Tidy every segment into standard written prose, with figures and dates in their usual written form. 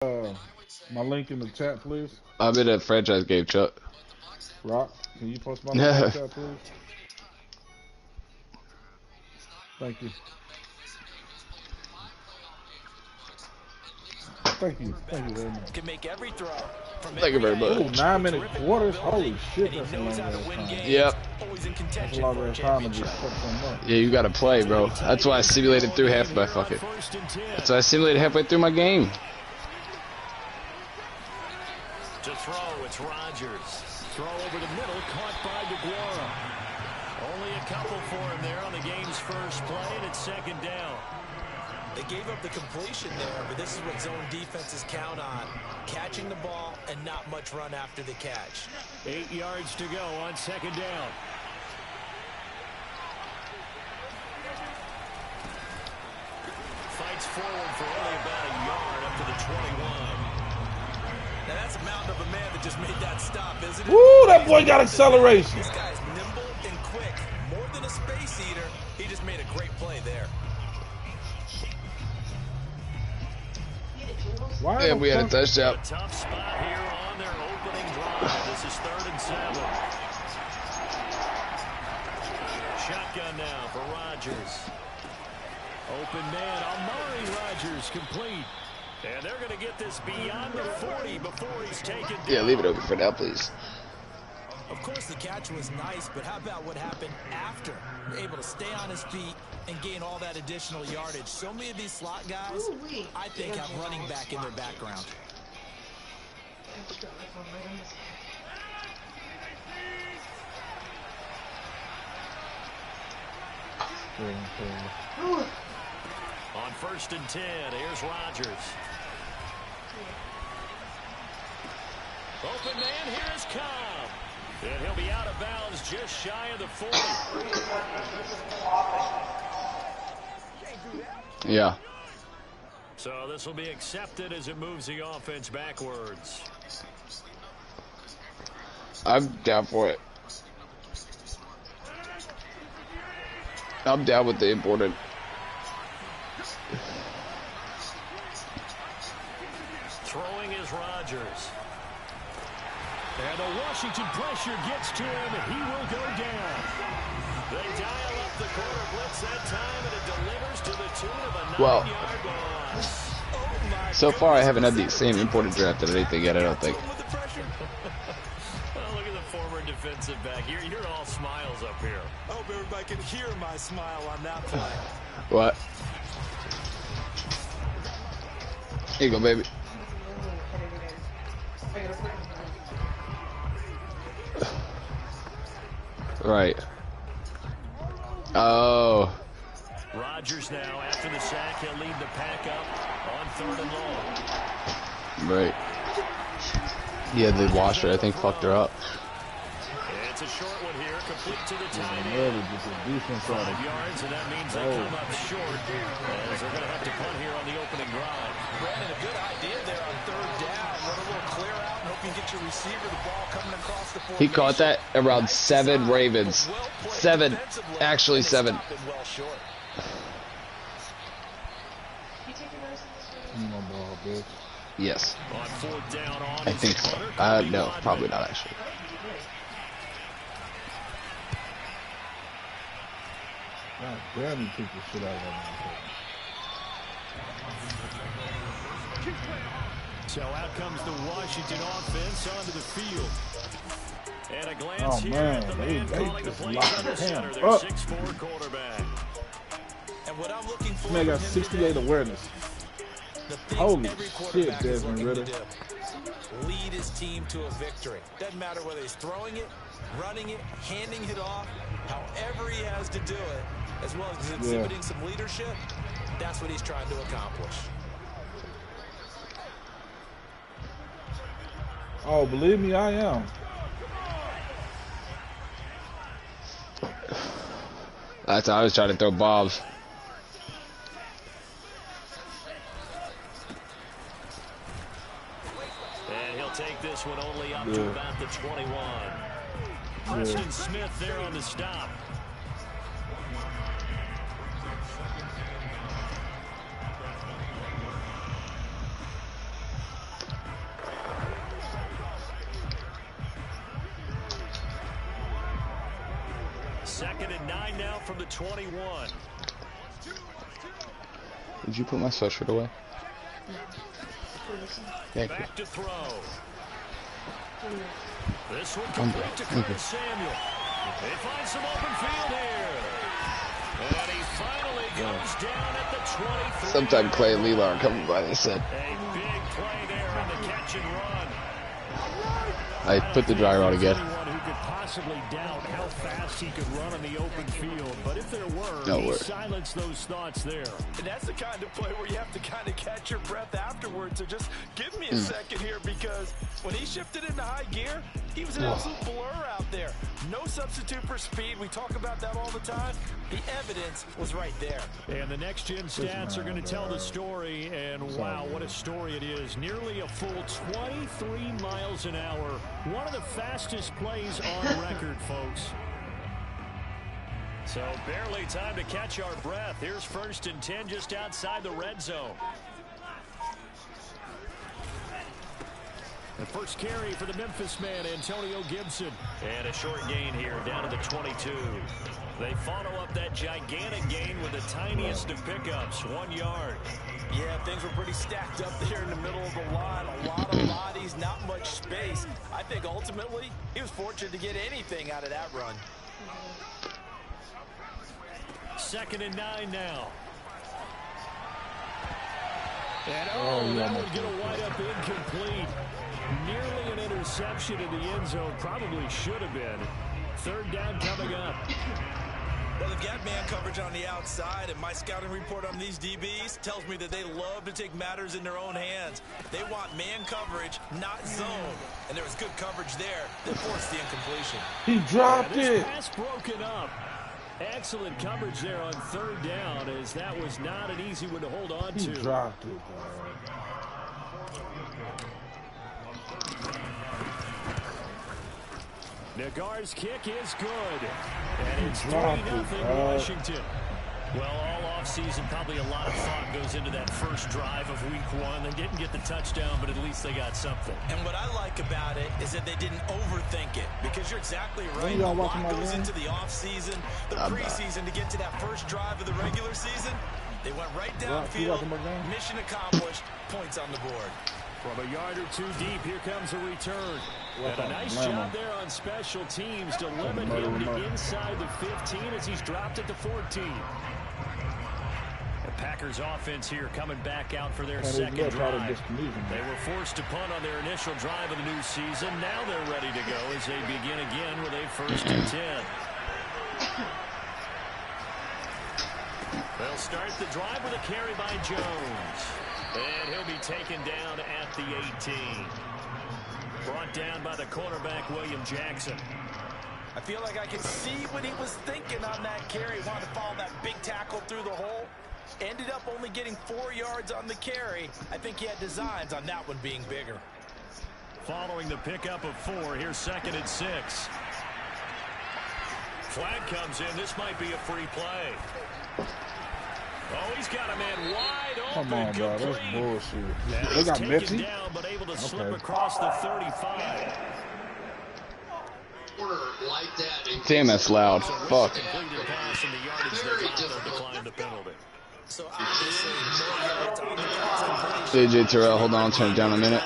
my link in the chat, please? I'm in a franchise game, Chuck. Rock, can you post my link in the chat, please? Thank you. Thank you. Thank you very much. Can make every throw from Thank you very much. Oh, 9-minute quarters? Holy shit, that's a long ass time. Yep. That's a long ass time to just fuck something up. Yeah, you gotta play, bro. That's why I simulated through half my fucking. That's why I simulated halfway through my game. To throw, it's Rodgers. Throw over the middle, caught by DeGuara. Only a couple for him there on the game's first play, and it's second down. They gave up the completion there, but this is what zone defenses count on. Catching the ball and not much run after the catch. 8 yards to go on second down. Fights forward for only about a yard up to the 21. Now that's a mountain of a man that just made that stop, isn't it? Woo, that boy got acceleration. This guy's nimble and quick. More than a space eater, he just made a great play there. Why Yeah, we had a touchdown. A tough spot here on their opening drive. This is 3rd and 7. Shotgun now for Rodgers. Open man, Amari Rodgers complete. And they're going to get this beyond the 40 before he's taken down. Yeah, leave it open for now, please. Of course, the catch was nice, but how about what happened after? Able to stay on his feet and gain all that additional yardage. So many of these slot guys, I think, have running back in their background. On 1st and 10, here's Rodgers. Open man, here is Cobb. And he'll be out of bounds just shy of the 40. Yeah. So this will be accepted as it moves the offense backwards. I'm down for it. I'm down with the imported. Throwing is Rodgers. And the Washington pressure gets to him. He will go down. They dial up the quarter blitz that time, and it delivers to the tune of a 9-yard loss. So far, I haven't had the same imported draft or anything yet, I don't think. Oh, look at the former defensive back. You're all smiles up here. I hope everybody can hear my smile on that play. What? Here you go, baby. Right. Oh. Rodgers now, after the sack, he'll lead the pack up on 3rd and long. Right. Yeah, the washer, I think, fucked her up. It's a short one here, complete to the tight end. Really, just a defense 5 yards, and that means they come up short, as they're going to have to punt here on the opening drive. Brandon, a good idea there on 3rd down. Run a little clear out and hope you get your receiver the ball coming across the formation. He caught that around 7 Ravens. 7. Actually 7. Yes. I think so. No, probably not actually. God damn, you took the shit out of that. So out comes the Washington offense onto the field. And a glance Oh here man, at the they man calling the just plays locked under his center, hand their up. 6'4" quarterback. And what I'm looking for, This man got 68 awareness. Holy shit, Desmond Ritter. Lead his team to a victory. Doesn't matter whether he's throwing it, running it, handing it off, however he has to do it, as well as exhibiting some leadership, that's what he's trying to accomplish. Oh, believe me, I am. That's how I was trying to throw bombs. And he'll take this one only up to about the 21. Preston Smith there on the stop. 2nd and 9 now from the 21. Did you put my sweatshirt away? Thank Back you. to throw. This one complete to Curtis Samuel. They find some open field here. And he finally goes down at the 23. Sometime Clay and Leela are coming by, they said. A big play there on the catch and run. I put the dryer on again. Anyone who could possibly doubt how fast he could run on the open field, but if there were, No he word. silenced those thoughts there. And that's the kind of play where you have to kind of catch your breath afterwards. So just give me a second here, because when he shifted into high gear, he was an absolute blur out there. No substitute for speed. We talk about that all the time. The evidence was right there. And the next-gen stats are going to tell the story, and wow, what a story it is. Nearly a full 23 miles an hour. One of the fastest plays on record, folks. So barely time to catch our breath. Here's 1st and 10 just outside the red zone. The first carry for the Memphis man, Antonio Gibson. And a short gain here down to the 22. They follow up that gigantic gain with the tiniest of pickups, 1 yard. Yeah, things were pretty stacked up there in the middle of the line. A lot of bodies, not much space. I think ultimately he was fortunate to get anything out of that run. 2nd and 9 now. And that would get a wide up incomplete. Nearly an interception in the end zone. Probably should have been. 3rd down coming up. Well, they've got man coverage on the outside, and my scouting report on these DBs tells me that they love to take matters in their own hands. They want man coverage, not zone. And there was good coverage there that forced the incompletion. He dropped it. Pass broken up. Excellent coverage there on 3rd down, as that was not an easy one to hold on to. He dropped it, bro. Nagar's kick is good. And it's 3-0 Washington. Well, all offseason, probably a lot of thought goes into that first drive of week 1. They didn't get the touchdown, but at least they got something. And what I like about it is that they didn't overthink it, because you're exactly right. A lot goes into the offseason, the preseason to get to that first drive of the regular season. They went right downfield, mission accomplished, points on the board. From a yard or 2 deep, here comes a return. And a nice job there on special teams to limit him to inside the 15 as he's dropped it to 14. The Packers offense here coming back out for their second drive. They were forced to punt on their initial drive of the new season. Now they're ready to go as they begin again with a 1st and 10. They'll start the drive with a carry by Jones. And he'll be taken down at the 18. Brought down by the cornerback, William Jackson. I feel like I can see what he was thinking on that carry. Wanted to follow that big tackle through the hole. Ended up only getting 4 yards on the carry. I think he had designs on that one being bigger. Following the pickup of 4, here's 2nd and 6. Flag comes in. This might be a free play. Oh, he's got a man wide open. Come on, bro. That's bullshit. They got Mitzi? Down, but able to slip across the 35. Damn, that's loud. Fuck. AJ Terrell, hold on, turn it down a minute.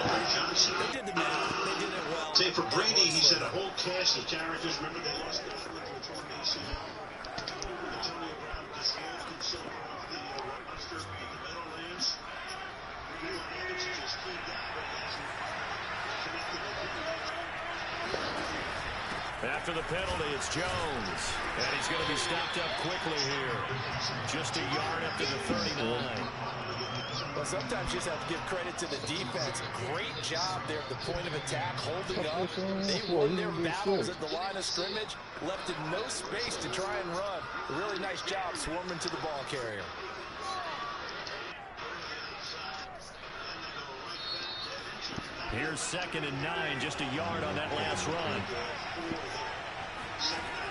Say for Brady, he said a whole cast of characters. Remember they lost their After the penalty, it's Jones. And he's going to be stopped up quickly here. Just a yard up to the 39. Well, sometimes you just have to give credit to the defense. Great job there at the point of attack, holding up. They won their battles at the line of scrimmage, left in no space to try and run. A really nice job swarming to the ball carrier. Here's 2nd and 9, just a yard on that last run.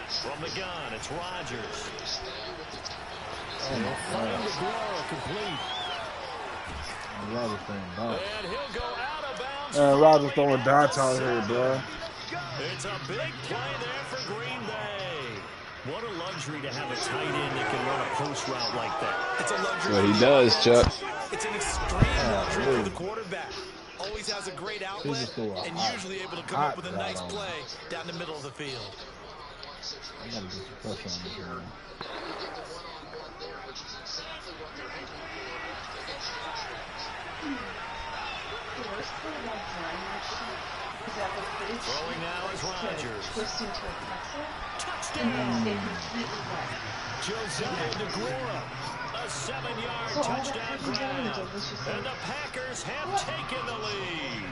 From the gun, it's Rodgers. Find the Guerrero complete. And he'll go out of bounds. Rodgers throwing dots out here, bro. It's a big play there for Green Bay. What a luxury to have a tight end that can run a post route like that. It's a luxury. What he does, Chuck. It's an extreme luxury for the quarterback. Always has a great outlet and usually able to come up with a nice play down the middle of the field. I gotta get some pressure on this one. Throwing now is Rodgers. Touchdown! Josiah DeGuara. A 7-yard touchdown grab. And the Packers have taken the lead.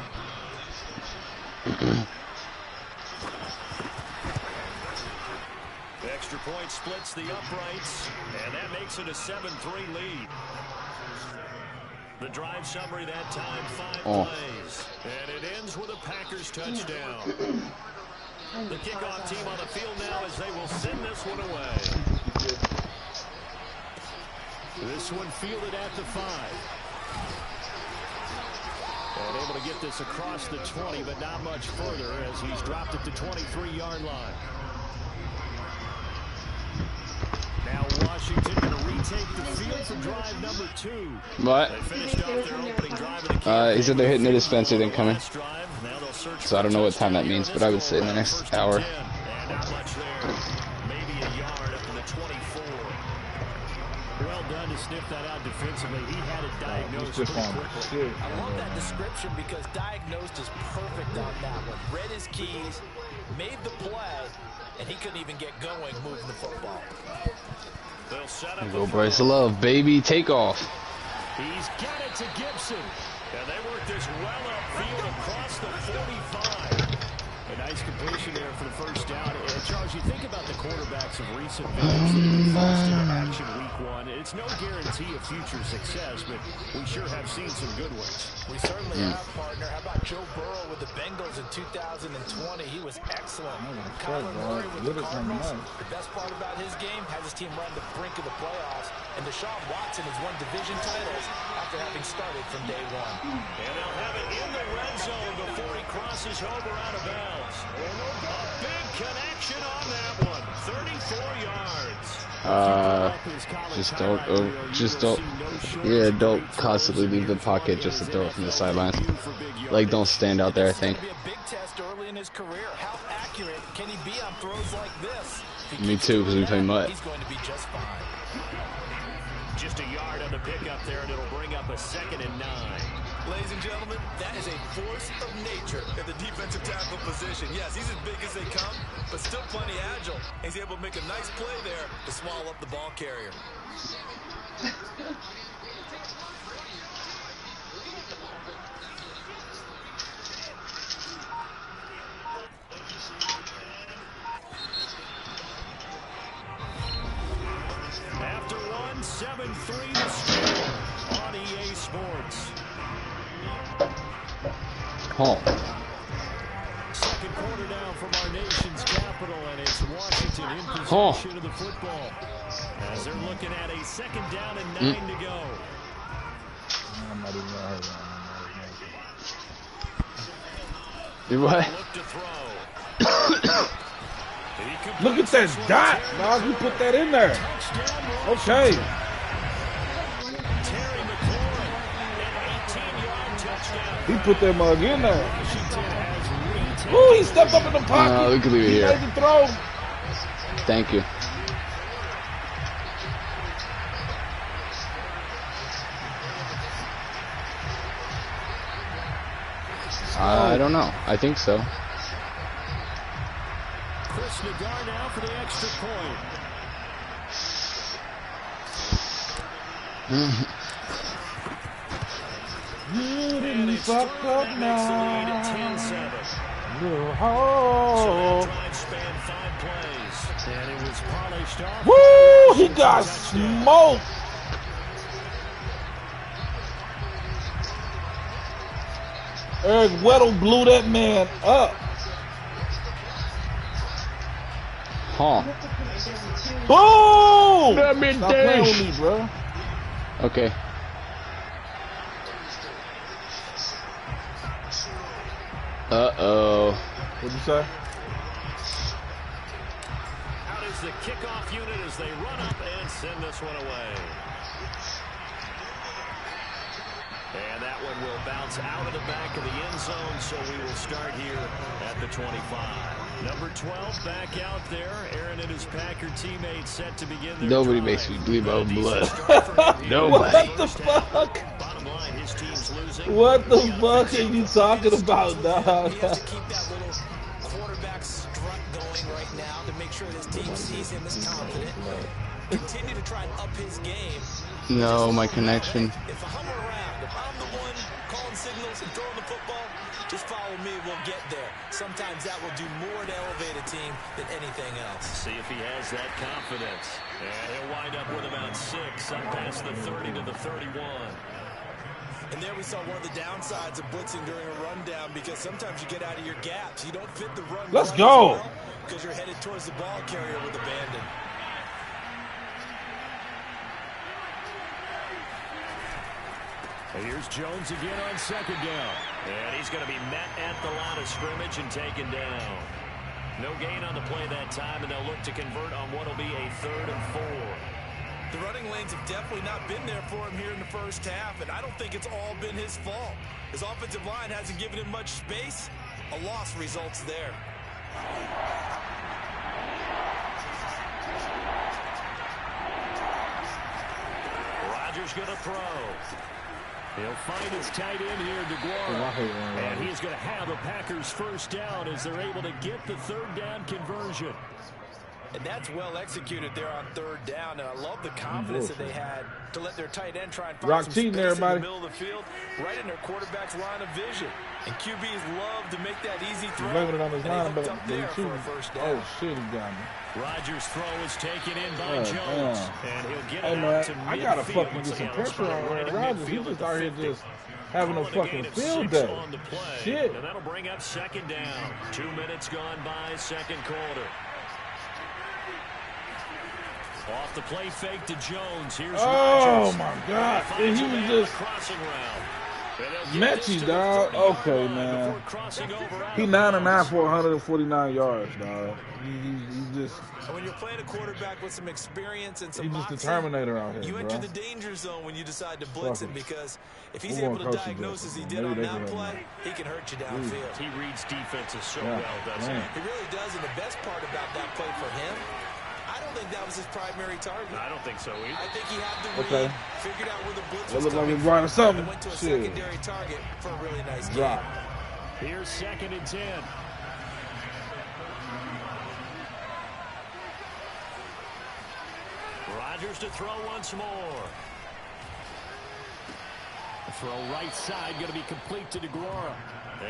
The extra point splits the uprights, and that makes it a 7-3 lead. The drive summary that time, 5 plays. And it ends with a Packers touchdown. The kickoff team on the field now as they will send this one away. This one fielded at the 5. And able to get this across the 20, but not much further as he's dropped it to 23-yard line. Now Washington going to retake the field for drive number 2. What? They finished off their opening drive of the game. He said they're hitting the dispenser, then coming. So I don't know what time that means, but I would say in the next hour. And not much there. Maybe a yard up to the 24. Well done to sniff that out defensively. He had it diagnosed pretty quickly. I love that description because diagnosed is perfect on that one. Read his keys, made the play, and he couldn't even get going moving the football. They'll set up Go Bryce Love, baby, take off. He's got it to Gibson. And they work this well upfield across the 45. A nice completion there for the first down. And Charles, you think about the quarterbacks of recent vintage that have been forced into action week 1. It's no guarantee of future success, but we sure have seen some good ones. We certainly have, partner. How about Joe Burrow with the Bengals in 2020? He was excellent. Kyler Murray with the Cardinals. The best part about his game has his team run the brink of the playoffs. And Deshaun Watson has won division titles after having started from day 1. And they'll have it in the red zone before he crosses over out of bounds. A big connection on that one. 34 yards. Don't constantly leave the pocket just to throw it from the sidelines. Like, don't stand out there, I think. It's going to be a big test early in his career. How accurate can he be on throws like this? Me too, because we play mutt. He's going to be just fine. Just a yard on the pickup there, and it'll bring up a 2nd and 9. Ladies and gentlemen, that is a force of nature at the defensive tackle position. Yes, he's as big as they come, but still plenty agile. He's able to make a nice play there to swallow up the ball carrier. After 7-3 to score on EA Sports. Second quarter now from our nation's capital, and it's Washington in possession of the football. As they're looking at a 2nd down and 9 to go. I'm not even gonna hurt You what? Look to throw. Look at that dot, dog. You put that in there. Okay. He put that mug in there. Ooh, he stepped up in the pocket. No, we can leave it here. He made the throw. Thank you. I don't know. I think so. Chris Nagar now for the extra point. You didn't fuck up now. 10-7. Oh. Drive span 5 plays. And it was polished off. Woo! He got smoked. Eric Weddle blew that man up. Boom! Stop playing with me, bro. Okay. Uh-oh. What'd you say? Out is is the kickoff unit as they run up and send this one away. And that one will bounce out of the back of the end zone, so we will start here at the 25. Number 12 back out there. Aaron and his Packer teammates set to begin their Nobody drive. makes me bleed my own blood. What the fuck? Bottom line, his team's losing. What the fuck are you talking about, dog? He has to keep that little quarterback strut going right now to make sure his team sees him as confident. Continue to try and up his game. No, my connection. If I'm around, if I'm the one calling signals and throwing the football, just follow me, we'll get there. Sometimes that will do more to elevate a team than anything else. See if he has that confidence. And he'll wind up with about 6 up past the 30 to the 31. And there we saw one of the downsides of blitzing during a rundown, because sometimes you get out of your gaps. You don't fit the run. Let's go. Because you're headed towards the ball carrier with abandon. Here's Jones again on second down. And he's going to be met at the line of scrimmage and taken down. No gain on the play that time, and they'll look to convert on what will be a 3rd and 4. The running lanes have definitely not been there for him here in the first half, and I don't think it's all been his fault. His offensive line hasn't given him much space. A loss results there. Rodgers going to throw. He'll find his tight end here, DeGuara. And he's going to have a Packers first down as they're able to get the 3rd down conversion. And that's well executed there on 3rd down, and I love the confidence that they had to let their tight end try and find some space in the middle of the field, right in their quarterback's line of vision. And QBs love to make that easy throw. Blaming it on his line, but there for a first down. Oh shit, he got me. Rodgers' throw is taken in by Jones, and he'll get it Hey out to man, I gotta midfield. fucking get some Let's pressure run on right at Rodgers. He midfield just at out the here 50. just having a Throwing fucking gain of field 6 day. on the play. Shit. And that'll bring up second down. 2 minutes gone by, second quarter. Off the play fake to Jones. Here's Oh Rodgers. my god. Finds And he a was man just crossing route. And they'll get this Mechie, to the dog. 30-yard Okay, line man. before crossing over out He of 9 and 9 bounds. for 149 yards, dog. He just And when you're playing a quarterback with some experience and some he's just moxie, the Terminator out here, you bro. enter the danger zone when you decide to blitz him, Fuck it. because if he's We're able gonna to coach him diagnose as he different. did on Maybe they that can play, he can hurt you downfield. He reads defenses so Yeah, well, doesn't man. he? He really does, and the best part about that play for him, I don't think that was his primary target. I don't think so either. I think he had the Okay. read, figured out where the blitz It was looked like coming he brought from, something. and went to a Shit. secondary target for a really nice game. Drop. Here's 2nd and 10. Rodgers to throw once more. The throw right side going to be complete to DeGuara.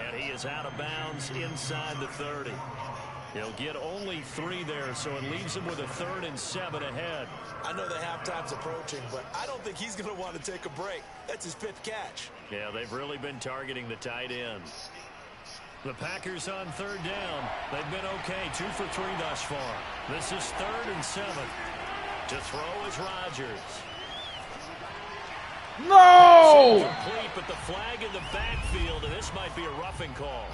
And he is out of bounds inside the 30. He'll get only 3 there, so it leaves him with a 3rd and 7 ahead. I know that halftime's approaching, but I don't think he's going to want to take a break. That's his 5th catch. Yeah, they've really been targeting the tight end. The Packers on 3rd down. They've been okay, 2 for 3 thus far. This is 3rd and 7. To throw is Rodgers. No! Complete, but the flag in the backfield, and this might be a roughing call.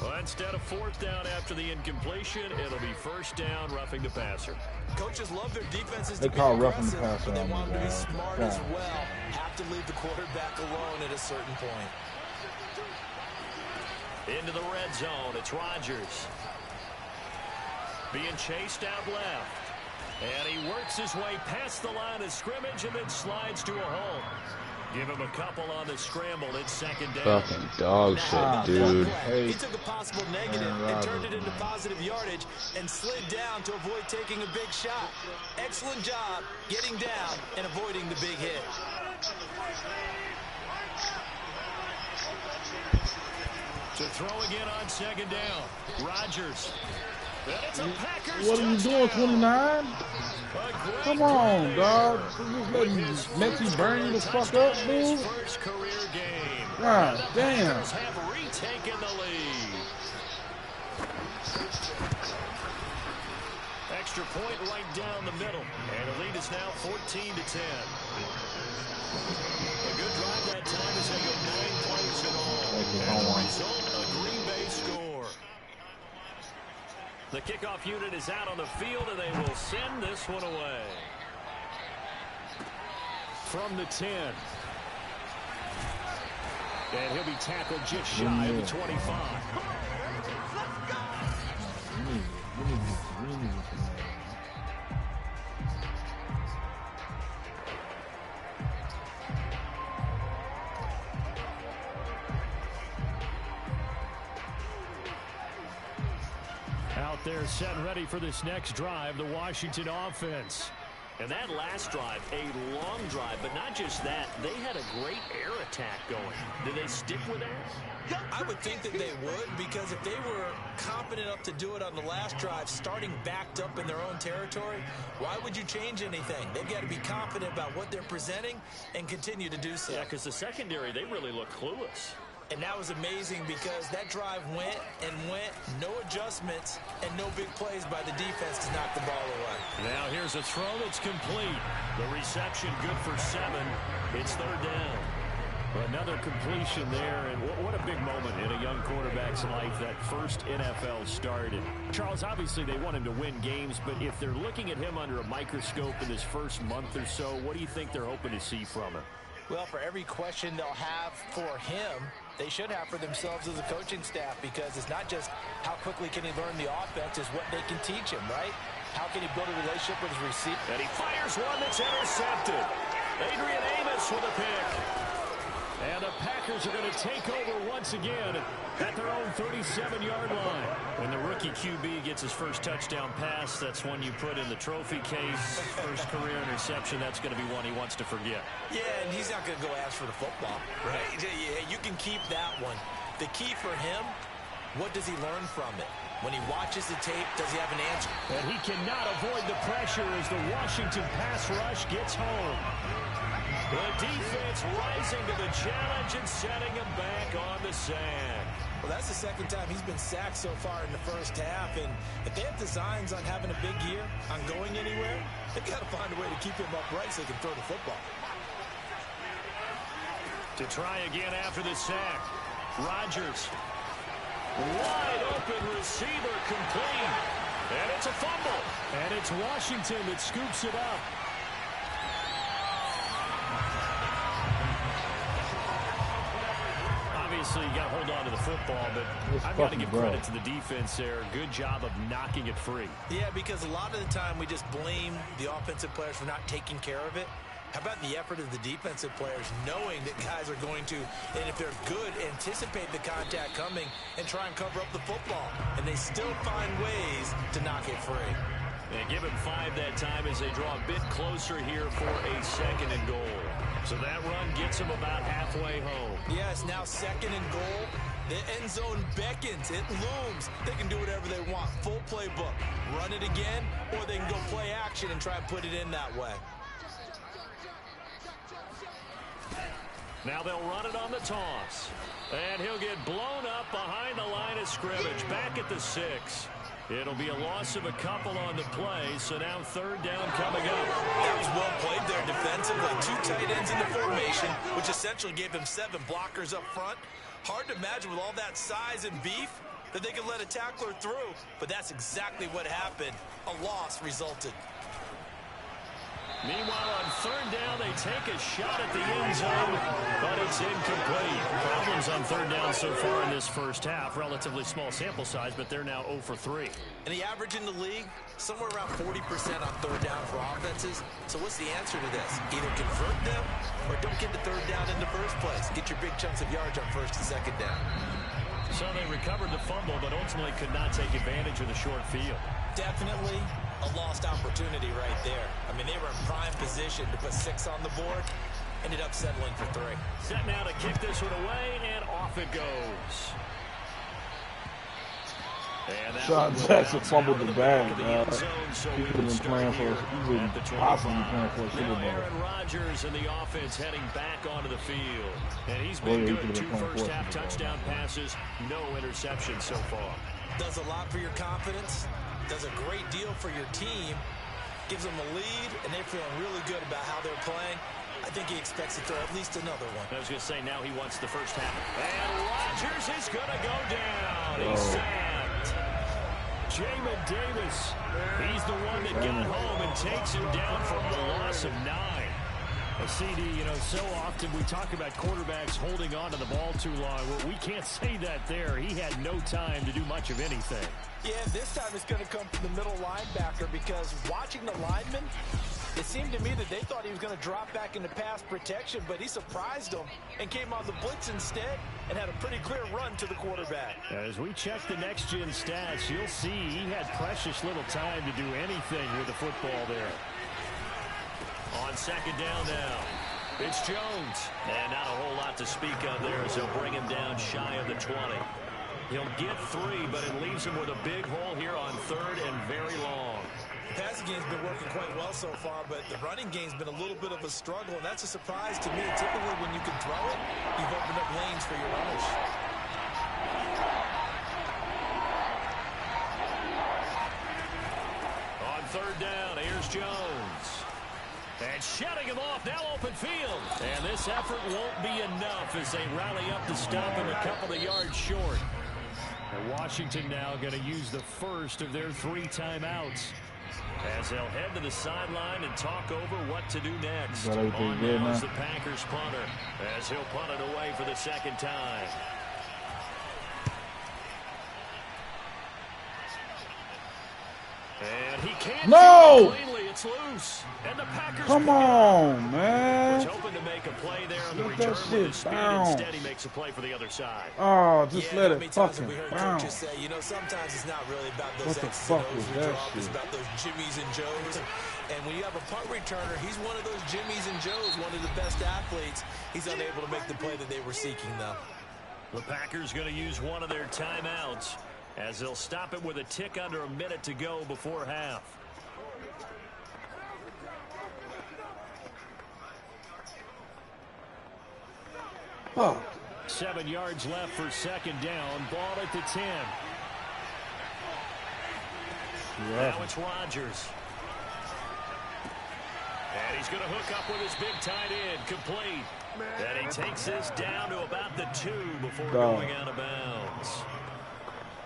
Well, instead of 4th down after the incompletion, it'll be 1st down, roughing the passer. Coaches love their defenses They to call be roughing the aggressive, passer but they on want me, them to be man. smart God. as well. Have to leave the quarterback alone at a certain point. Into the red zone, it's Rodgers. Being chased out left. And he works his way past the line of scrimmage and then slides to a halt. Give him a couple on the scramble. It's 2nd down. Fucking dog shit, dude. He took a possible negative and turned it into positive yardage and slid down to avoid taking a big shot. Excellent job getting down and avoiding the big hit. To throw again on 2nd down. Rodgers. It's a Packers What are you doing, 29? Come on, dog. You just letting Messi burn you the fuck up, dude? First career game. God The damn. Packers have retaken the lead. Extra point right down the middle. And the lead is now 14-10. A good drive that time as they go 9 plays in all. result, a Green Bay score. The kickoff unit is out on the field, and they will send this one away. From the 10. And he'll be tackled just shy of the 25. Out there set and ready for this next drive, the Washington offense. And that last drive, a long drive, but not just that, they had a great air attack going. Did they stick with that? I would think that they would, because if they were confident enough to do it on the last drive, starting backed up in their own territory, why would you change anything? They've got to be confident about what they're presenting and continue to do so. Yeah, because the secondary, they really look clueless. And that was amazing because that drive went and went, no adjustments, and no big plays by the defense to knock the ball away. Now here's a throw that's complete. The reception good for 7. It's third down. Another completion there, and what a big moment in a young quarterback's life, that first NFL started. Charles, obviously they want him to win games, but if they're looking at him under a microscope in his first month or so, what do you think they're hoping to see from him? Well, for every question they'll have for him, they should have for themselves as a coaching staff, because it's not just how quickly can he learn the offense, it's what they can teach him, right? How can he build a relationship with his receiver? And he fires one that's intercepted. Adrian Amos with a pick. And the Packers are going to take over once again at their own 37-yard line. When the rookie QB gets his first touchdown pass, that's one you put in the trophy case. First career interception, that's going to be one he wants to forget. Yeah, and he's not going to go ask for the football, right? Yeah, you can keep that one. The key for him, what does he learn from it? When he watches the tape, does he have an answer? And he cannot avoid the pressure as the Washington pass rush gets home. The defense rising to the challenge and setting him back on the sand. Well, that's the second time he's been sacked so far in the first half. And if they have designs on having a big year, on going anywhere, they've got to find a way to keep him upright so they can throw the football. To try again after the sack. Rodgers. Wide open receiver complete. And it's a fumble. And it's Washington that scoops it up. Obviously, you got to hold on to the football, but I've got to give credit to the defense there. Good job of knocking it free. Yeah, because a lot of the time we just blame the offensive players for not taking care of it. How about the effort of the defensive players knowing that guys are going to, and if they're good, anticipate the contact coming and try and cover up the football. And they still find ways to knock it free. And give him 5 that time as they draw a bit closer here for a 2nd and goal. So that run gets them about halfway home. Yes, now 2nd and goal. The end zone beckons. It looms. They can do whatever they want. Full playbook. Run it again, or they can go play action and try and put it in that way. Now they'll run it on the toss. And he'll get blown up behind the line of scrimmage. Back at the 6. It'll be a loss of a couple on the play, so now 3rd down coming up. That was well played there defensively. 2 tight ends in the formation, which essentially gave him 7 blockers up front. Hard to imagine with all that size and beef that they could let a tackler through, but that's exactly what happened. A loss resulted. Meanwhile, on 3rd down, they take a shot at the end zone, but it's incomplete. Problems on 3rd down so far in this first half. Relatively small sample size, but they're now 0 for 3. And the average in the league, somewhere around 40% on 3rd down for offenses. So what's the answer to this? Either convert them or don't get the 3rd down in the first place. Get your big chunks of yards on 1st and 2nd down. So they recovered the fumble, but ultimately could not take advantage of the short field. Definitely a lost opportunity right there. I mean, they were in prime position to put 6 on the board. Ended up settling for 3. Set now to kick this one away, and off it goes. Sean Jackson fumbled the bag, man. He could have been playing for us. He was possibly playing for a Super Bowl. Aaron Rodgers and the offense heading back onto the field. And he's been good. 2 first-half touchdown passes, no interceptions so far. Does a lot for your confidence. Does a great deal for your team. Gives them a lead, and they're feeling really good about how they're playing. I think he expects to throw at least another one. I was going to say, now he wants the first half. And Rodgers is going to go down. He's sacked. Jamin Davis, he's the one that got home and takes him down for a loss of 9. CD, you know, so often we talk about quarterbacks holding on to the ball too long. Well, we can't say that there. He had no time to do much of anything. Yeah, this time it's going to come from the middle linebacker because watching the lineman, it seemed to me that they thought he was going to drop back into pass protection, but he surprised them and came on the blitz instead and had a pretty clear run to the quarterback. As we check the next-gen stats, you'll see he had precious little time to do anything with the football there. On second down now, it's Jones. And not a whole lot to speak of there as he'll bring him down shy of the 20. He'll get 3, but it leaves him with a big hole here on third and very long. The passing game's been working quite well so far, but the running game's been a little bit of a struggle, and that's a surprise to me. Typically, when you can throw it, you've opened up lanes for your runners. On third down, here's Jones. And shutting him off, now open field. And this effort won't be enough as they rally up to stop him a couple of yards short. And Washington now going to use the first of their 3 timeouts as they'll head to the sideline and talk over what to do next. On now is the Packers punter as he'll punt it away for the second time. And he can't no! cleanly. It's loose. And the Packers come on, man. was hoping to make a play there on the return with his speed. Instead, he makes a play for the other side. Oh, just let it fucking we heard bounce. coaches say, you know, sometimes it's not really about those What the X's fuck and O's was we that drop. It's shit? about those Jimmies and Joes. And when you have a punt returner, he's one of those Jimmies and Joes, one of the best athletes. He's unable to make the play that they were seeking, though. The Packers going to use one of their timeouts as they'll stop it with a tick under a minute to go before half. Oh. 7 yards left for second down. Ball at the 10. Yeah. Now it's Rodgers. And he's going to hook up with his big tight end. Complete. And he takes this down to about the 2 before going out of bounds.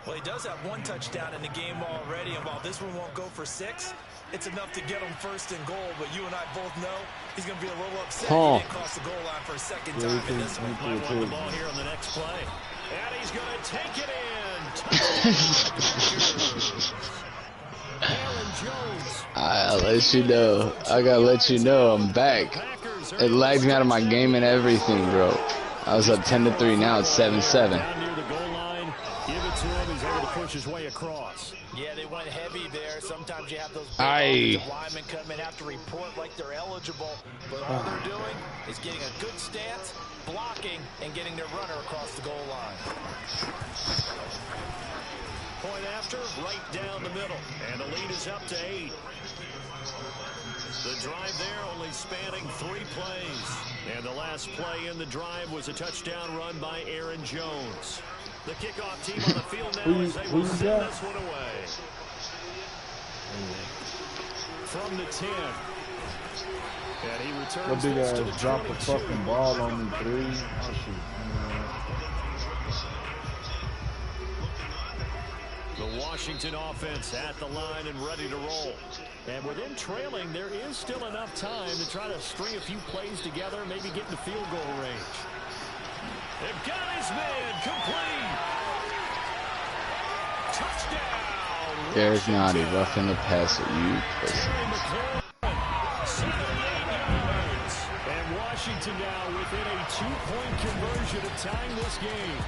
Well, he does have 1 touchdown in the game already, and while this one won't go for 6, it's enough to get him first and goal. But you and I both know he's going to be a little upset. He didn't cross the goal line for a second time in this one. Might want the ball here on the next play. And he's going to take it in. Aaron Jones. I'll let you know. I gotta let you know I'm back. It lagged me out of my game and everything, bro. I was up 10-3. Now it's 7-7. Down near the goal line. Give it to him. He's able to push his way across. Yeah, they went heavy there. Sometimes you have those Aye. linemen come in, have to report like they're eligible. But all they're doing is getting a good stance, blocking, and getting their runner across the goal line. Point after, right down the middle. And the lead is up to 8. The drive there only spanning 3 plays. And the last play in the drive was a touchdown run by Aaron Jones. The kickoff team on the field now as they will send this one away. From the 10. And he returns this to the 22. Drop a fucking ball on me, please. Oh, shit. The Washington offense at the line and ready to roll. And with them trailing, there is still enough time to try to string a few plays together, maybe get in the field goal range. They've got his man complete. Touchdown. There's Naughty roughing the passer, you pussy. And Washington now within a 2-point conversion of tying this game.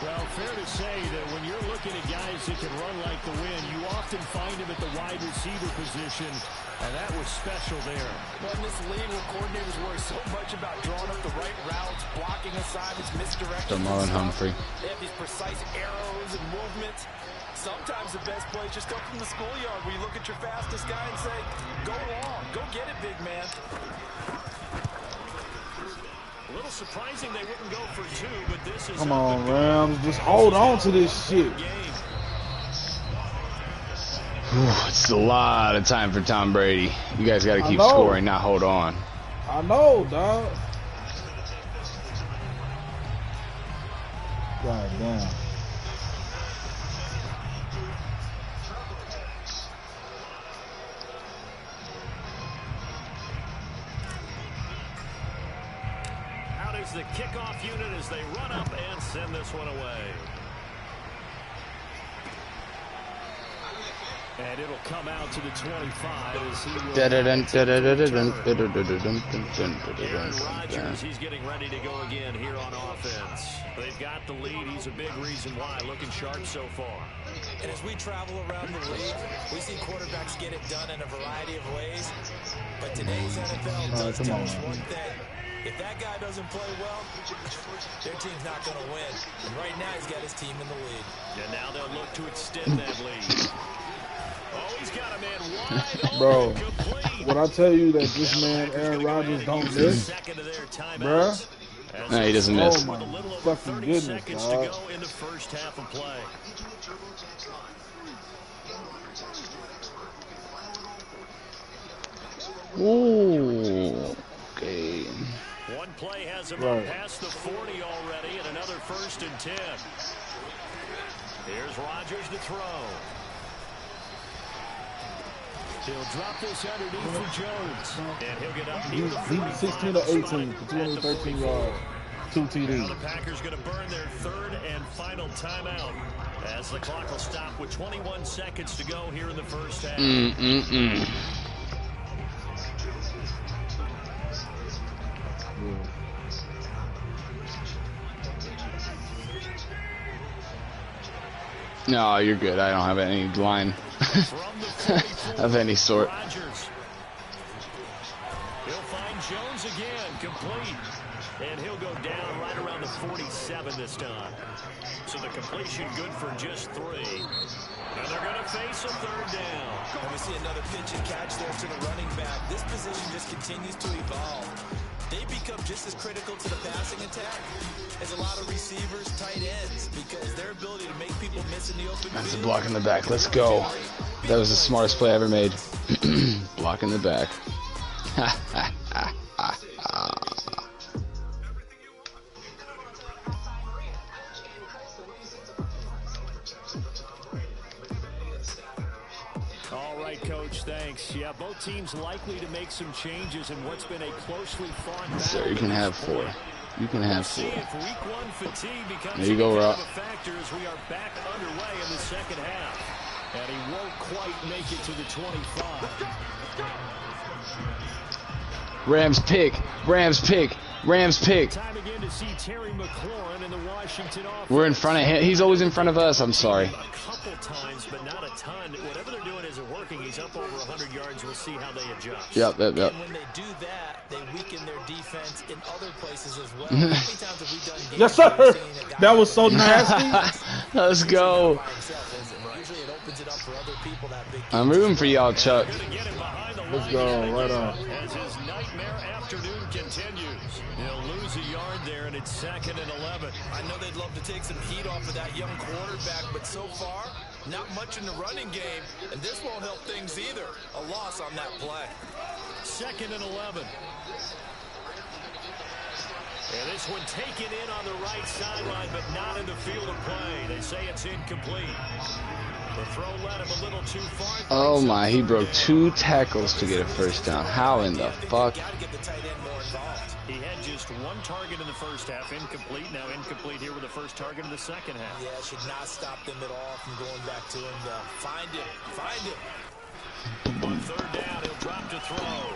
Well, fair to say that when you're looking at guys that can run like the wind, you often find them at the wide receiver position, and that was special there. Well, in this league where coordinators worry so much about drawing up the right routes, blocking assignments, misdirections. Marlon Humphrey. They have these precise arrows and movements. Sometimes the best plays just come from the schoolyard where you look at your fastest guy and say, go long, go get it, big man. A little surprising they wouldn't go for 2, but this is... Come on, Rams. Just hold on to this shit. It's a lot of time for Tom Brady. You guys got to keep scoring, not hold on. I know, dog. God damn. Out is the kickoff unit as they run up and send this one away. And it'll come out to the 25 as he will. Aaron Rodgers, he's getting ready to go again here on offense. They've got the lead. He's a big reason why. Looking sharp so far. And as we travel around the league, we see quarterbacks get it done in a variety of ways. But today's NFL does tell us one thing. If that guy doesn't play well, their team's not going to win. And right now, he's got his team in the lead. And now they'll look to extend that lead. Oh, he's got a man wide Bro, open, complete. when I tell you that this man, Aaron Rodgers, don't miss, bruh. No, he doesn't miss. Oh my fucking goodness, seconds dog. to go in the first half of play. Ooh. Okay. One play has him Right. up past the 40 already, and another 1st and 10. Here's Rodgers to throw. He'll drop this underneath for Jones, and he'll get up near the He 45. was 16 to 18 for 213 yards, 2 Now TDs. the Packers going to burn their 3rd and final timeout as the clock will stop with 21 seconds to go here in the first half. No, you're good. I don't have any line of any sort. Rodgers. He'll find Jones again, complete. And he'll go down right around the 47 this time. So the completion good for just 3. And they're going to face a 3rd down. And we see another pitch and catch there to the running back. This position just continues to evolve. They become just as critical to the passing attack as a lot of receivers, tight ends, because their ability to make people miss in the open That's a field. block in the back. Let's go. That was the smartest play I ever made. Block in the back. All right, Coach, thanks. Yeah, both teams likely to make some changes in what's been a closely fought battle. Sir, you can have 4. You can have See 4. if week 1 fatigue becomes There you go, Rob. a factor as we are back underway in the second half. And he won't quite make it to the 25. Rams pick. Rams pick. Rams pick. Time again to see Terry McLaurin in the Washington offense. We're in front of him. He's always in front of us. I'm sorry. A couple times, but not a ton. Whatever they're doing isn't working. He's up over 100 yards. We'll see how they adjust. Yep. And when they do that, they weaken their defense in other places as well. How many times have we done games Yes, where we've sir. seen a guy That was so nasty. Let's go. by himself, isn't it? Usually it opens it up for other people that big. I'm rooting for y'all, Chuck. Gonna get him behind the Let's line go, again right on. As his nightmare afternoon continues. He'll lose a yard there, and it's 2nd and 11. I know they'd love to take some heat off of that young quarterback, but so far, not much in the running game, and this won't help things either. A loss on that play. 2nd and 11. And this one taken in on the right sideline, but not in the field of play. They say it's incomplete. The throw led him a little too far. Oh my, he broke 2 tackles to get a first down. How in the fuck? Got to get the tight end more involved. He had just 1 target in the first half, incomplete. Now incomplete here with the first target in the second half. Yeah, should not stop them at all from going back to him. Find him. Find him. On 3rd down, he'll drop to throw.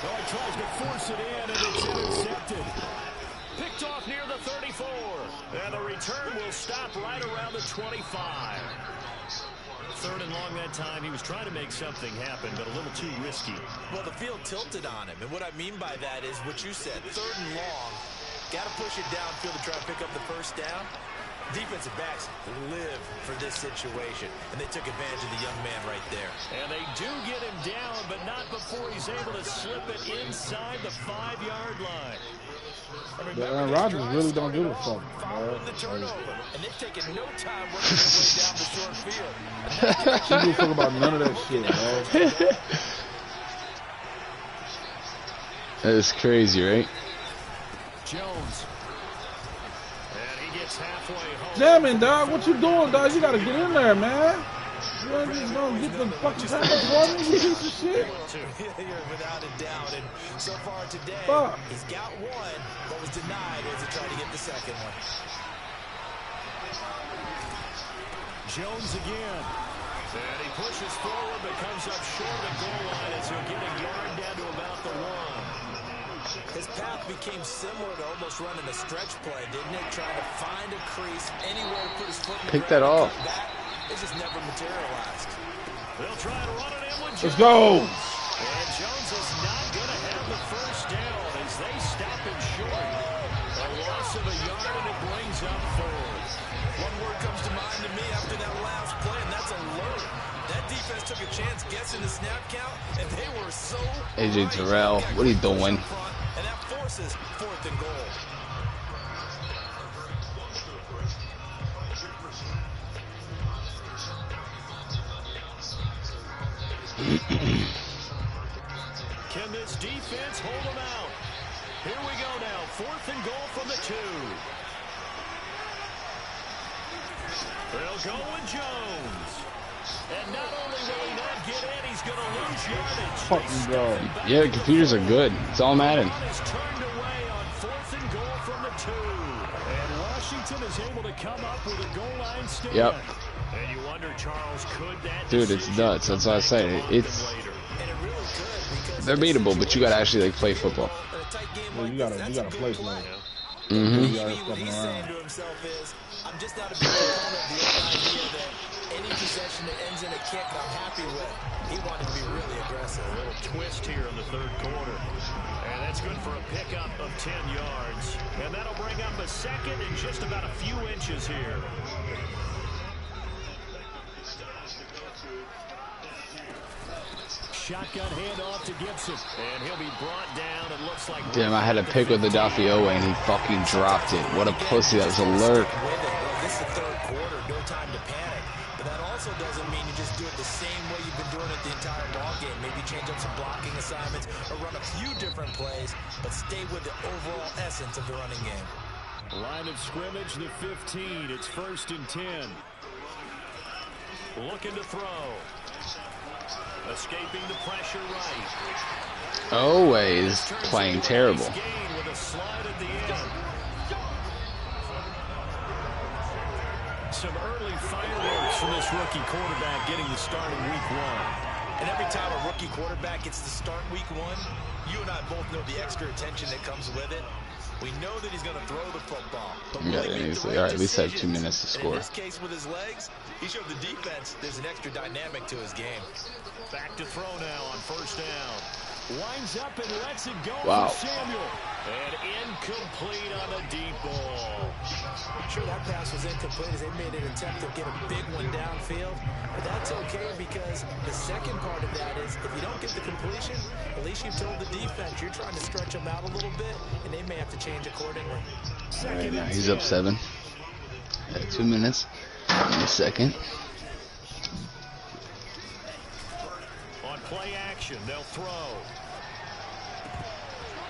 Oh, he tries to force it in, and it's intercepted. Picked off near the 34. And the return will stop right around the 25. 3rd and long that time. He was trying to make something happen, but a little too risky. Well, the field tilted on him, and what I mean by that is what you said. 3rd and long. Got to push it downfield to try to pick up the first down. Defensive backs live for this situation, and they took advantage of the young man right there. And they do get him down, but not before he's able to slip it inside the 5-yard line. Aaron Rodgers really don't give a fuck, Following the turnover, and they've taken no time working their way down the short field. She give a fuck about none of that shit, man. That is crazy, right? Jones. And he gets halfway home. Damn it, dog. What you doing, dog? You gotta get in there, man. You ain't just gonna get the fucking tackle for me, you piece of shit. Without a doubt. And so far today, he's got one, but was denied as he tried to get the second one. Jones again. And he pushes forward, but comes up short of goal line as he'll get a yard down to about the 1. His path became similar to almost running a stretch play, didn't it? Trying to find a crease, anywhere to put his foot in the Pick that off. It just never materialized. They'll try to run it in with Jones. Let's go. And Jones is not going to have the first down as they stop him short. A loss of a yard, and it brings up 4th. One word comes to mind to me after that last play, and that's alert. That defense took a chance guessing the snap count, and they were so AJ Terrell, what are you doing? And that forces 4th and goal. Can this defense hold them out? Here we go now. 4th and goal from the 2. They'll go with Jones. And not only will he not get in, he's going to lose yardage. Fucking go. Yeah, the computers are good. It's all Madden. Is turned away on 4th and goal from the 2. And Washington is able to come up with a goal line stand. Yep. And you wonder, Charles, could that Dude, it's nuts. That's what I say. It's they're beatable, but you gotta actually like play football. Well, you gotta play for it. Mm-hmm. You gotta step around. I'm just not a big proponent of the old idea that any possession that ends in a kick I'm happy with. He wanted to be really aggressive. A little twist here in the 3rd quarter. And that's good for a pickup of 10 yards. And that'll bring up a 2nd and just about a few inches here. Shotgun handoff to Gibson. And he'll be brought down. It looks like... Damn, I had a pick with the Dafiowe and he fucking dropped it. What a pussy. That was alert. This is the 3rd quarter. No time to panic. But that also doesn't mean you just do it the same way you've been doing it the entire ball game. Maybe change up some blocking assignments or run a few different plays, but stay with the overall essence of the running game. Line of scrimmage, the 15. It's 1st and 10. Looking to throw. Escaping the pressure right. Always playing terrible. With a slide at the end. Some early fireworks from this rookie quarterback getting the start in week 1. And every time a rookie quarterback gets to start week 1, you and I both know the extra attention that comes with it. We know that he's going to throw the football. Yeah, all right, at least have 2 minutes to score. In this case, with his legs, he showed the defense there's an extra dynamic to his game. Back to throw now on 1st down. Winds up and lets it go for Samuel. And incomplete on the deep ball. Sure, that pass was incomplete as they made an attempt to get a big one downfield. But that's okay because the second part of that is if you don't get the completion, at least you've told the defense you're trying to stretch them out a little bit, and they may have to change accordingly. All right, now he's up 7. 2 minutes in a second. On play action, they'll throw.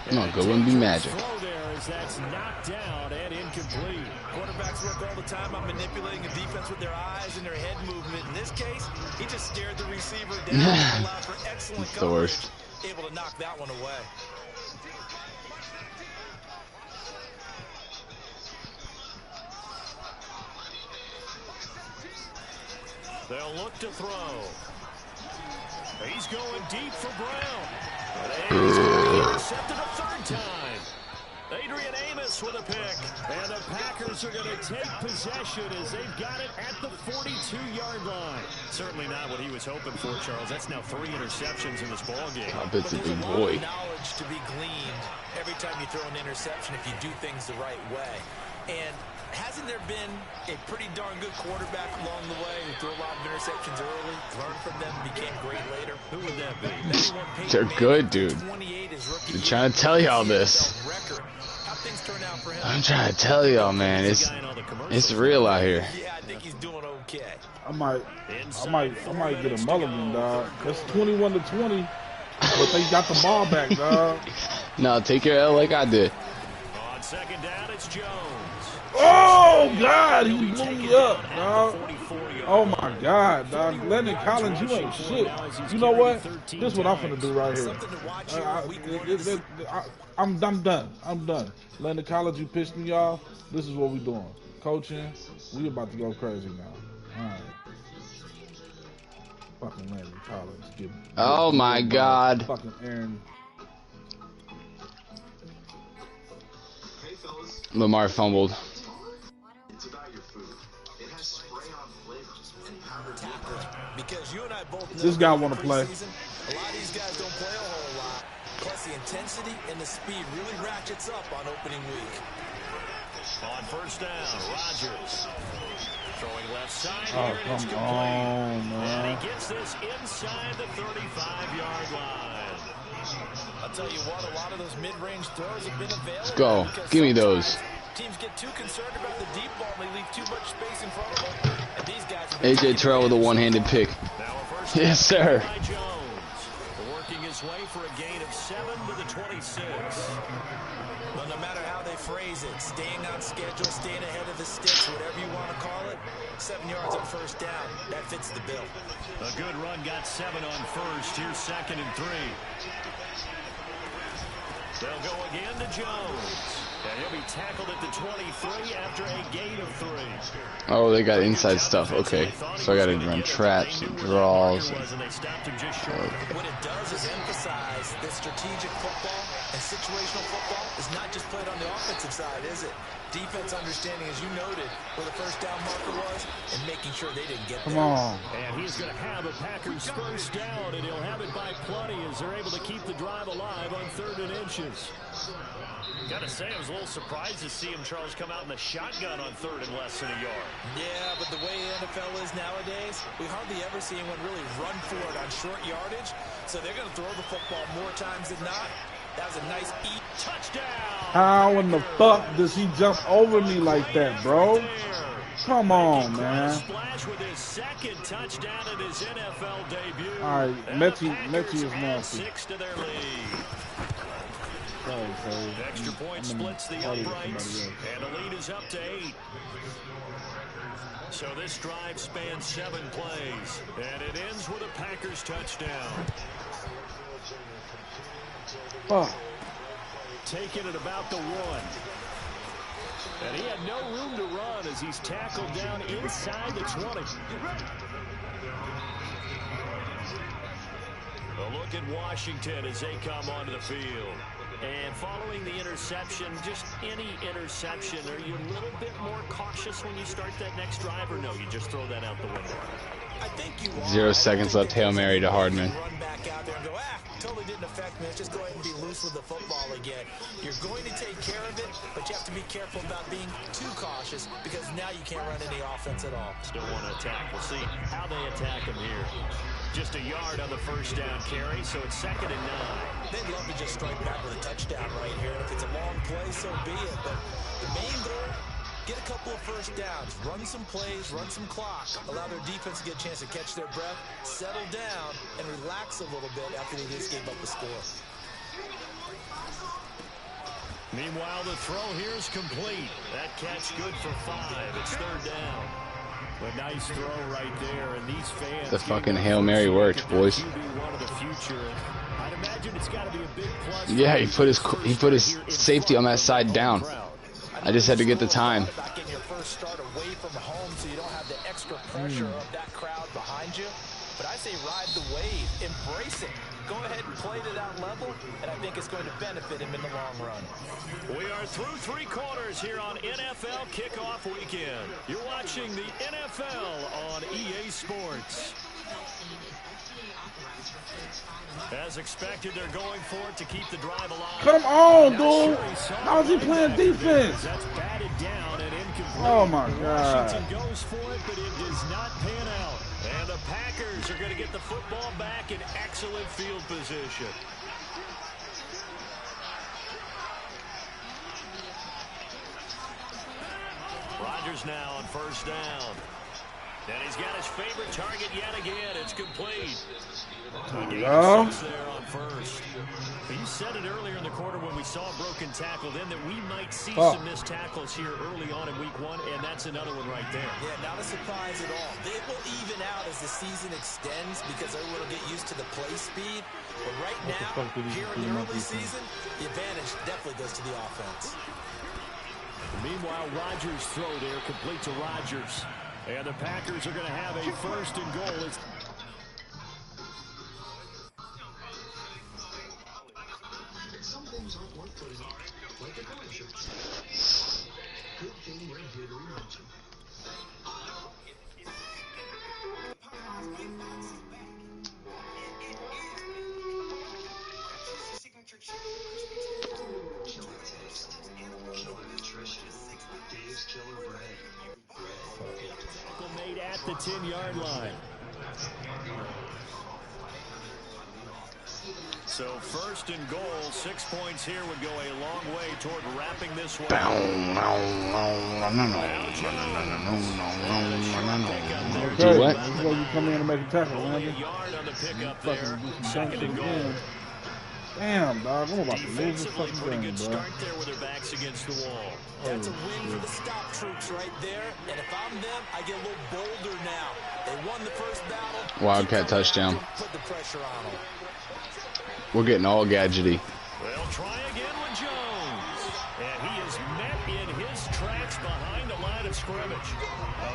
Come on, go and be magic. Throw there as that's knocked down and incomplete. Quarterbacks work all the time on manipulating a defense with their eyes and their head movement. In this case, he just stared the receiver down and allowed for excellent coverage. Able to knock that one away. They'll look to throw. He's going deep for Brown. And he's going to be intercepted a 3rd time. Adrian Amos with a pick. And the Packers are going to take possession as they've got it at the 42-yard line. Certainly not what he was hoping for, Charles. That's now 3 interceptions in this ball game. I bet it's a big boy. Knowledge to be gleaned every time you throw an interception if you do things the right way. And hasn't there been a pretty darn good quarterback along the way who threw a lot of interceptions early, learned from them, became great later? Who would that be? They're good, dude. I'm trying to tell y'all this. I'm trying to tell y'all, man. It's real out here. Yeah, I think he's doing okay. I might get a mulligan, dog. That's 21-20. But they got the ball back, dog. No, take your L like I did. On second down, it's Jones. Oh, God, he blew me up, dog. Oh, my God, dog. Lennon Collins, you ain't shit. You know what? This is what I'm finna do right here. I'm done. I'm done. Lennon Collins, you pissed me off. This is what we doing. Coaching, we about to go crazy now. All right. Fucking Lennon Collins. Oh, my God. Fucking Aaron. Lamar fumbled. It's about your food. It has spray-on flavors and powdered tackles. Because you and I both know This guy want to play. a lot of these guys don't play a whole lot. Plus the intensity and the speed really ratchets up on opening week. On first down, Rodgers. Throwing left side Oh, here, and it's come complete. on, man. And he gets this inside the 35-yard line. I'll tell you what, a lot of those mid-range throws have been available. Let's go. Give me those. Teams get too concerned about the deep ball and they leave too much space in front of them. And these guys AJ Terrell with a one-handed pick. Yes, sir. By Jones, working his way for a gain of 7 to the 26. Well, no matter how they phrase it, staying on schedule, staying ahead of the sticks, whatever you want to call it, 7 yards on first down, that fits the bill. A good run got 7 on first. Here's 2nd and 3. They'll go again to Jones. And he'll be tackled at the 23 after a gain of 3. Oh, they got inside stuff. Okay. So I got to run traps and draws. What it does is emphasize that strategic football and situational football is not just played on the offensive side, is it? Defense understanding, as you noted, where the first down marker was and making sure they didn't get there. Come on. And he's going to have the Packers first down, and he'll have it by plenty as they're able to keep the drive alive on 3rd and inches. Gotta say, I was a little surprised to see him, Charles, come out in the shotgun on 3rd and less than a yard. Yeah, but the way the NFL is nowadays, we hardly ever see anyone really run for it on short yardage. So they're going to throw the football more times than not. That was a nice eat. Touchdown! How in the fuck does he jump over me like that, bro? Come on, man. Splash with his 2nd touchdown in his NFL debut. All right, Mechie is nasty. 6 to their lead. Sorry. Extra point splits the uprights, and the lead is up to 8. So this drive spans 7 plays, and it ends with a Packers touchdown. Fuck. Taking it about the 1. And he had no room to run as he's tackled down inside the 20. A look at Washington as they come onto the field. And following the interception, just any interception, are you a little bit more cautious when you start that next drive, or no, you just throw that out the window? I think you are. 0 seconds left. Hail Mary to Hardman. Run back out there and go, totally didn't affect me. Let's just go ahead and be loose with the football again. You're going to take care of it, but you have to be careful about being too cautious because now you can't run any offense at all. Still want to attack. We'll see how they attack him here. Just a yard on the first down carry, so it's 2nd and 9. They'd love to just strike back with a touchdown right here. And if it's a long play, so be it. But the main goal, get a couple of first downs, run some plays, run some clock, allow their defense to get a chance to catch their breath, settle down, and relax a little bit after they just gave up the score. Meanwhile, the throw here is complete. That catch good for 5. It's 3rd down. A nice throw right there, and these fans. The fucking Hail Mary works, boys. I'd imagine it's got to be a big plus. Yeah, he put his safety on that side down. I just had to get the time. Back in your first start away from home, so you don't have the extra pressure of that crowd behind you. But I say ride the wave, embrace it. Go ahead and play to that level, and I think it's going to benefit him in the long run. We are through 3 quarters here on NFL Kickoff Weekend. You're watching the NFL on EA Sports. As expected, they're going for it to keep the drive alive. Come on, dude. How is he playing defense? That's batted down and incomplete. Oh, my God. Washington goes for it, but it does not pan out. And the Packers are going to get the football back in excellent field position. Rodgers now on first down. And he's got his favorite target yet again. It's complete. Yeah. There on first. You said it earlier in the quarter when we saw a broken tackle then that we might see some missed tackles here early on in week 1, and that's another one right there. Yeah, not a surprise at all. It will even out as the season extends because everyone will get used to the play speed. But right now, here in the early season, the advantage definitely goes to the offense. Meanwhile, Rodgers' throw there complete to Rodgers. And the Packers are going to have a first and goal. Some things aren't worth putting on, like a color shirt. Good thing we're here to remind you. Killer taste, killer nutrition, Dave's Killer Bread. Made at the 10-yard line. So first and goal, 6 points here would go a long way toward wrapping this one. Okay, what? You come in and make a tackle, Only man. a yard on the pickup there. Second and goal. Damn, dog. I'm about to lose this Defensively, fucking pretty game, good bro. start there with their backs against the wall. That's a win for the stop troops right there. And if I'm them, I get a little bolder now. They won the first battle. Wildcat touchdown. Put the pressure on them. We're getting all gadgety. They'll try again with Jones. And he is met in his tracks behind the line of scrimmage.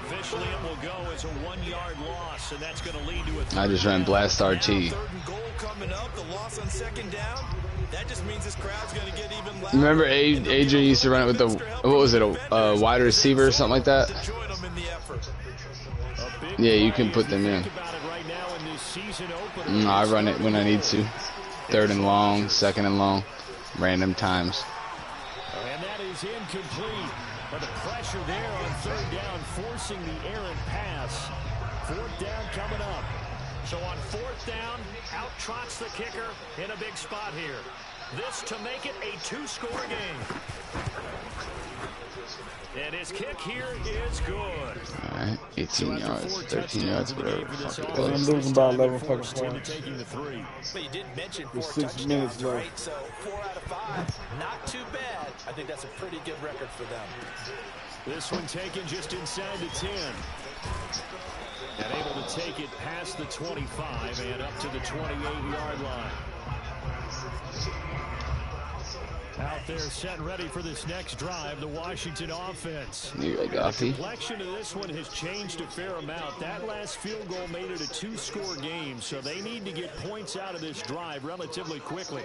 Officially, it will go as a 1-yard loss, and that's going to lead to a third I just ran down. blast RT. Third and goal coming up. The loss on second down. That just means this crowd's going to get even louder. Remember AJ used to run it with the, what was it, a wide receiver or something like that? Join them in the effort. Yeah, you can put them in. I run it when I need to. Third and long, second and long, random times. And that is incomplete. But the pressure there on third down, forcing the errant pass. Fourth down coming up. So on fourth down, out trots the kicker in a big spot here. This to make it a 2-score game. And his kick here is good. Alright, 18 yards, 13 yards, whatever the fuck it I'm was. losing by 11 fucking points. But you did mention 4 With 6 touchdowns, minutes left. right? So 4 out of 5, not too bad. I think that's a pretty good record for them. This one taken just inside the 10. And able to take it past the 25 and up to the 28-yard line. Out there set and ready for this next drive, the Washington offense. You got The Goffy. complexion of this one has changed a fair amount. That last field goal made it a 2-score game, so they need to get points out of this drive relatively quickly.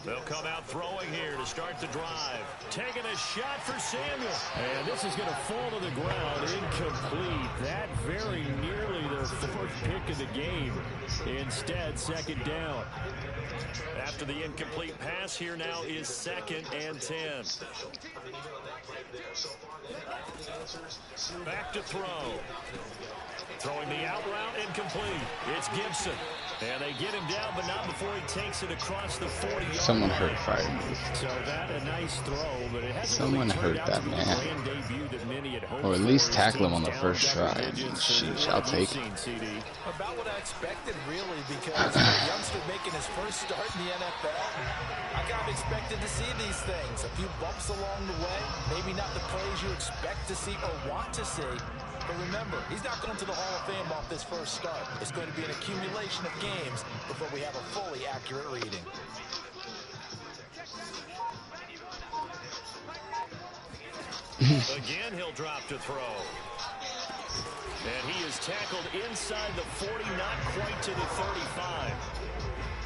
They'll come out throwing here to start the drive. Taking a shot for Samuel. And this is going to fall to the ground. Incomplete. That very nearly their 4th pick of the game. Instead, second down. After the incomplete pass, here now is 2nd and 10. Back to throw. Throwing the out route, incomplete. It's Gibson. And they get him down, but not before he takes it across the 40-yard line. Someone hurt Fire Move. So that a nice throw, but it hasn't Someone really hurt turned out that to be the man. grand debut that many had hoped Or at for. least His tackle him team's on the down first double try. digits. Sheesh, What I'll have take you it. seen, CD? About what I expected, really, because a youngster making his first start in the NFL, I kind of expected to see these things. A few bumps along the way, maybe not the plays you expect to see or want to see. But remember, he's not going to the Hall of Fame off this first start. It's going to be an accumulation of games before we have a fully accurate reading. Again, he'll drop to throw. And he is tackled inside the 40, not quite to the 35.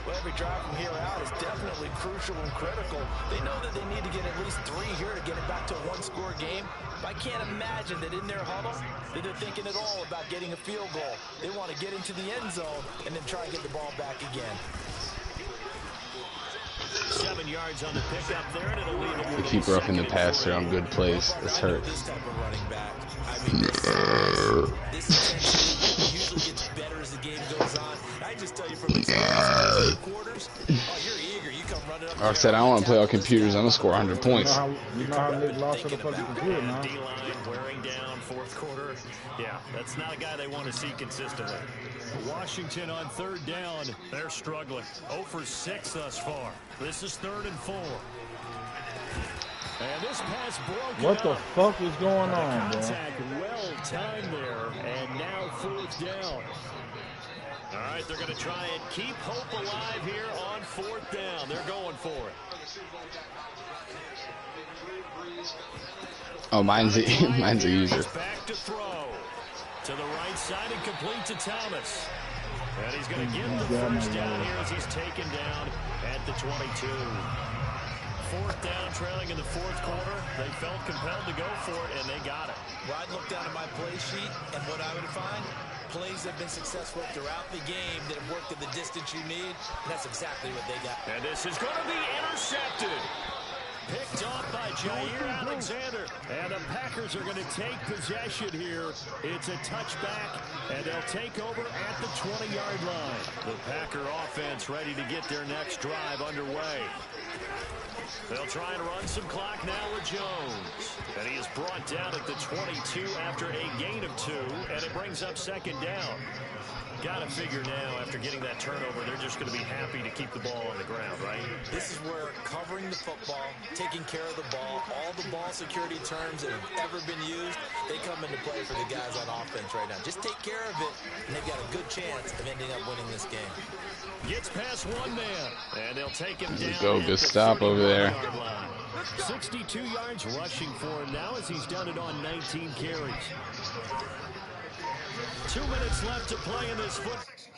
Well, every drive from here out is definitely crucial and critical. They know that they need to get at least 3 here to get it back to a 1-score game. But I can't imagine that in their huddle that they're thinking at all about getting a field goal. They want to get into the end zone and then try and get the ball back again. 7 yards on the pickup there, and it'll lead them We keep roughing the passer on good plays. It's hurt. This type of running back. I mean, this usually gets better as the game goes on. I just tell you from experience, quarters, you're eager. You come running up. Like I said, I don't want to play on computers. I'm going to score 100 points. You know how Nick lost to the fucking computer now. D-line wearing down fourth quarter. Yeah, that's not a guy they want to see consistently. Washington on third down. They're struggling. 0 for 6 thus far. This is 3rd and 4. And this pass broken What the up. fuck is going on, bro? Contact well timed there, and now 4th down. All right, they're going to try and keep hope alive here on 4th down. They're going for it. Oh, mine's a user. Back to throw. To the right side and complete to Thomas. And he's going to get the first down here as he's taken down at the 22. 4th down, trailing in the 4th quarter. They felt compelled to go for it, and they got it. Well, I'd look down at my play sheet, and what I would find, plays that have been successful throughout the game that have worked at the distance you need, and that's exactly what they got. And this is going to be intercepted. Picked off by Jair Alexander. And the Packers are going to take possession here. It's a touchback, and they'll take over at the 20-yard line. The Packer offense ready to get their next drive underway. They'll try and run some clock now with Jones. And he is brought down at the 22 after a gain of 2, and it brings up 2nd down. Got to figure now, after getting that turnover, they're just going to be happy to keep the ball on the ground, right? This is where covering the football, taking care of the ball, all the ball security terms that have ever been used, they come into play for the guys on offense right now. Just take care of it, and they've got a good chance of ending up winning this game. Gets past one man, and they'll take him down. Go, good stop over there. 62 yards rushing for him now as he's done it on 19 carries. 2 minutes left to play in this foot.